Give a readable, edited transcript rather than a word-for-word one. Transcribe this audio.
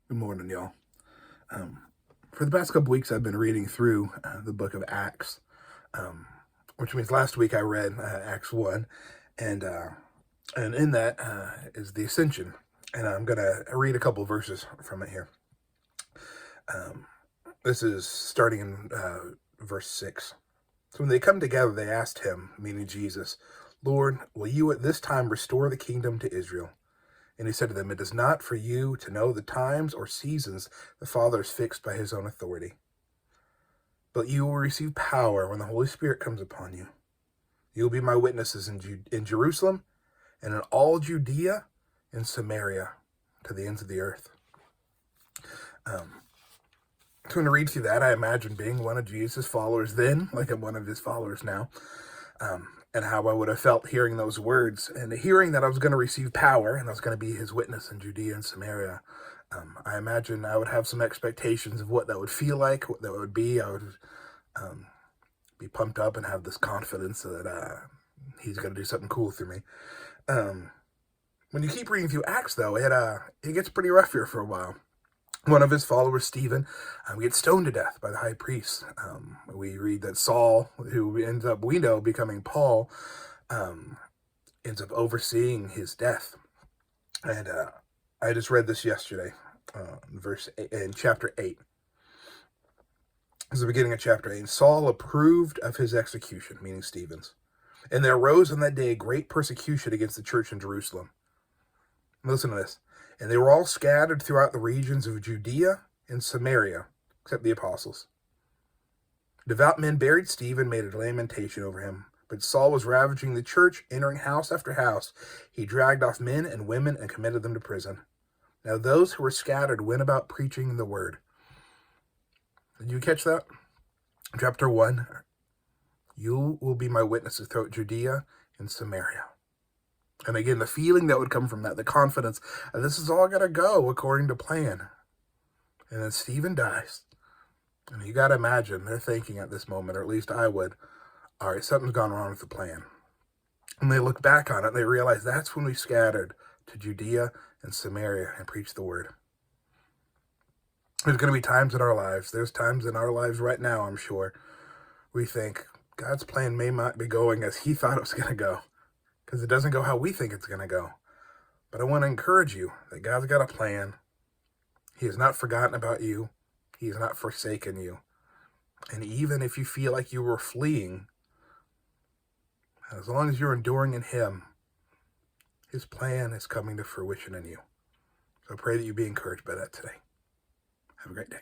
Good morning, y'all. Um, for the past couple weeks, I've been reading through the book of Acts, um, which means last week I read Acts 1, and uh, and in that is the Ascension. And I'm going to read a couple verses from it here. Um, this is starting in verse 6. So when they come together, they asked him, meaning Jesus, Lord, will you at this time restore the kingdom to Israel? And he said to them, It is not for you to know the times or seasons the Father has fixed by his own authority. But you will receive power when the Holy Spirit comes upon you. You will be my witnesses in Jerusalem and in all Judea and Samaria to the ends of the earth. So when I read through that, I imagine being one of Jesus' followers then, like I'm one of his followers now, and how I would have felt hearing those words and hearing that I was going to receive power and I was going to be his witness in Judea and Samaria. I imagine I would have some expectations of what that would feel like, what that would be. I would be pumped up and have this confidence that he's going to do something cool through me. When you keep reading through Acts, though, it gets pretty rough here for a while. One of his followers, Stephen, gets stoned to death by the high priest. We read that Saul, who ends up, we know, becoming Paul, ends up overseeing his death. And I just read this yesterday, in chapter 8. This is the beginning of chapter 8. And Saul approved of his execution, meaning Stephen's. And there arose on that day great persecution against the church in Jerusalem. Listen to this. And they were all scattered throughout the regions of Judea and Samaria, except the apostles. Devout men buried Stephen, made a lamentation over him. But Saul was ravaging the church, entering house after house. He dragged off men and women and committed them to prison. Now those who were scattered went about preaching the word. Did you catch that? Chapter 1. You will be my witnesses throughout Judea and Samaria. And again, the feeling that would come from that, the confidence, this is all going to go according to plan. And then Stephen dies. And you got to imagine they're thinking at this moment, or at least I would, all right, something's gone wrong with the plan. And they look back on it, and they realize that's when we scattered to Judea and Samaria and preached the word. There's going to be times in our lives, there's times in our lives right now, I'm sure, we think God's plan may not be going as he thought it was going to go, because it doesn't go how we think it's going to go. But I want to encourage you that God's got a plan. He has not forgotten about you. He has not forsaken you. And even if you feel like you were fleeing, as long as you're enduring in him, his plan is coming to fruition in you. So I pray that you be encouraged by that today. Have a great day.